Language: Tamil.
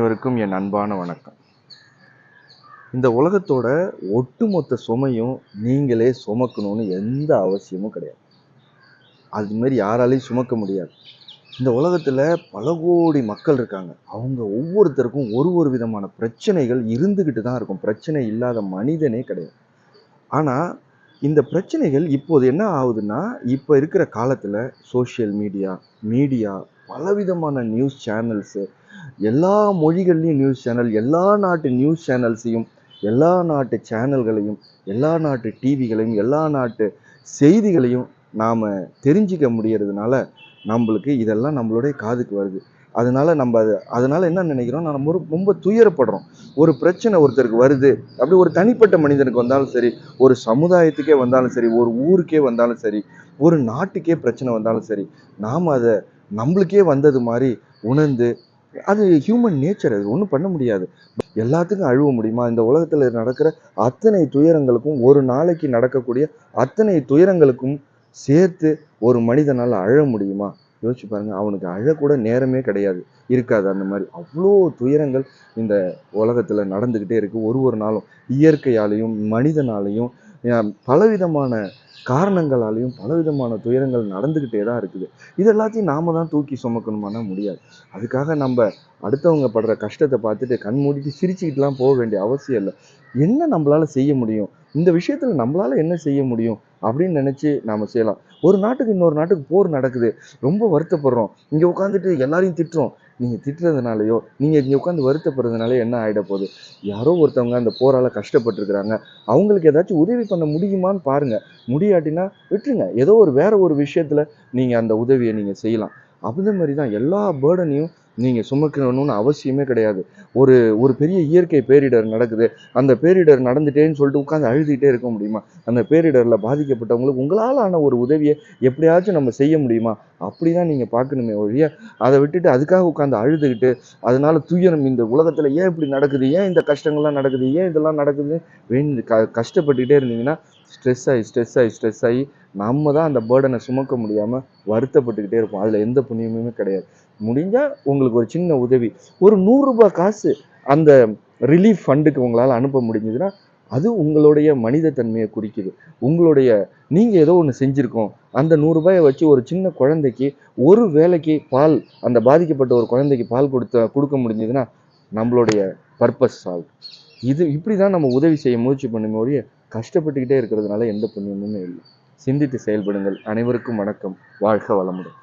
அனைவருக்கும் என் அன்பான வணக்கம். இந்த உலகத்தோட ஒட்டுமொத்த சுமையும் நீங்களே சுமக்கணும்னு எந்த அவசியமும் கிடையாது. அதுமாரி யாராலையும் சுமக்க முடியாது. இந்த உலகத்துல பல கோடி மக்கள் இருக்காங்க. அவங்க ஒவ்வொருத்தருக்கும் ஒரு விதமான பிரச்சனைகள் இருந்துகிட்டு தான் இருக்கும். பிரச்சனை இல்லாத மனிதனே கிடையாது. ஆனா இந்த பிரச்சனைகள் இப்போது என்ன ஆகுதுன்னா, இப்ப இருக்கிற காலத்துல சோசியல் மீடியா பலவிதமான நியூஸ் சேனல்ஸு, எல்லா மொழிகள்லையும் நியூஸ் சேனல், எல்லா நாட்டு நியூஸ் சேனல்ஸையும், எல்லா நாட்டு சேனல்களையும், எல்லா நாட்டு டிவிகளையும், எல்லா நாட்டு செய்திகளையும் நாம தெரிஞ்சுக்க முடியறதுனால, நம்மளுக்கு இதெல்லாம் நம்மளுடைய காதுக்கு வருது. அதனால என்ன நினைக்கிறோம், நம்ம ரொம்ப துயரப்படுறோம். ஒரு பிரச்சனை ஒருத்தருக்கு வருது, அப்படி ஒரு தனிப்பட்ட மனிதனுக்கு வந்தாலும் சரி, ஒரு சமுதாயத்துக்கே வந்தாலும் சரி, ஒரு ஊருக்கே வந்தாலும் சரி, ஒரு நாட்டுக்கே பிரச்சனை வந்தாலும் சரி, நாம அதை நம்மளுக்கே வந்தது மாதிரி உணர்ந்து, அது ஹியூமன் நேச்சர், அது ஒன்றும் பண்ண முடியாது. எல்லாத்துக்கும் அழுவ முடியுமா? இந்த உலகத்துல நடக்கிற அத்தனை துயரங்களுக்கும், ஒரு நாளைக்கு நடக்கக்கூடிய அத்தனை துயரங்களுக்கும் சேர்த்து ஒரு மனிதனால அழ முடியுமா? யோசிச்சு பாருங்க. அவனுக்கு அழக்கூட நேரமே கிடையாது, இருக்காது. அந்த மாதிரி அவ்வளோ துயரங்கள் இந்த உலகத்துல நடந்துகிட்டே இருக்கு. ஒரு நாளும் இயற்கையாலையும் மனிதனாலையும் பலவிதமான காரணங்களாலையும் பலவிதமான துயரங்கள் நடந்துகிட்டே தான் இருக்குது. இது எல்லாத்தையும் நாம தான் தூக்கி சுமக்கணுமானா முடியாது. அதுக்காக நம்ம அடுத்தவங்க படுற கஷ்டத்தை பார்த்துட்டு கண் மூடிட்டு சிரிச்சுக்கிட்டுலாம் போக வேண்டிய அவசியம் இல்லை. என்ன நம்மளால செய்ய முடியும், இந்த விஷயத்துல நம்மளால என்ன செய்ய முடியும் அப்படின்னு நினைச்சு நாம செய்யலாம். ஒரு நாட்டுக்கு இன்னொரு நாட்டுக்கு போர் நடக்குது, ரொம்ப வருத்தப்படுறோம். இங்க உட்காந்துட்டு எல்லாரையும் திட்டுறோம். நீங்க திட்டுறதுனாலயோ, நீங்க இங்க உட்காந்து வருத்தப்படுறதுனால என்ன ஆயிட போகுது? யாரோ ஒருத்தவங்க அந்த போரால கஷ்டப்பட்டிருக்கிறாங்க. அவங்களுக்கு ஏதாச்சும் உதவி பண்ண முடியுமான்னு பாருங்க. முடியாட்டினா விட்டுருங்க. ஏதோ வேற ஒரு விஷயத்துல நீங்க அந்த உதவியை நீங்க செய்யலாம். அதே மாதிரி தான் எல்லா பேர்டனையும் நீங்க சுமக்கணும்னு அவசியமே கிடையாது. ஒரு ஒரு பெரிய இயற்கை பேரிடர் நடக்குது. அந்த பேரிடர் நடந்துட்டேன்னு சொல்லிட்டு உட்காந்து அழுதுகிட்டே இருக்க முடியுமா? அந்த பேரிடர்ல பாதிக்கப்பட்டவங்களுக்கு உங்களால ஆன ஒரு உதவியை எப்படியாச்சும் நம்ம செய்ய முடியுமா? அப்படிதான் நீங்க பார்க்கணுமே ஒழிய, அதை விட்டுட்டு அதுக்காக உட்காந்து அழுதுகிட்டு, அதனால துயரம் இந்த உலகத்துல ஏன் இப்படி நடக்குது, ஏன் இந்த கஷ்டங்கள்லாம் நடக்குது, ஏன் இதெல்லாம் நடக்குது கஷ்டப்பட்டுக்கிட்டே இருந்தீங்கன்னா ஸ்ட்ரெஸ் ஆகி நம்ம தான் அந்த பேர்டனை சுமக்க முடியாம வருத்தப்பட்டுக்கிட்டே இருப்போம். அதுல எந்த புண்ணியமுமே கிடையாது. முடிஞ்சா உங்களுக்கு ஒரு சின்ன உதவி, ஒரு ₹100 காசு அந்த ரிலீஃப் ஃபண்டுக்கு உங்களால அனுப்ப முடிஞ்சதுன்னா, அது உங்களுடைய மனித தன்மையை குறிக்குது. உங்களுடைய நீங்க ஏதோ ஒண்ணு செஞ்சிருக்கோம். அந்த ₹100 வச்சு ஒரு சின்ன குழந்தைக்கு ஒரு வேளைக்கு பால், அந்த பாதிக்கப்பட்ட ஒரு குழந்தைக்கு பால் கொடுக்க முடிஞ்சதுன்னா, நம்மளுடைய பர்பஸ் சால்வ். இப்படிதான் நம்ம உதவி செய்ய முயற்சி பண்ணுமே ஒழிய, கஷ்டப்பட்டுக்கிட்டே இருக்கிறதுனால எந்த புண்ணியமுமே இல்லை. சிந்தித்து செயல்படுங்கள். அனைவருக்கும் வணக்கம். வாழ்க வளமுடன்.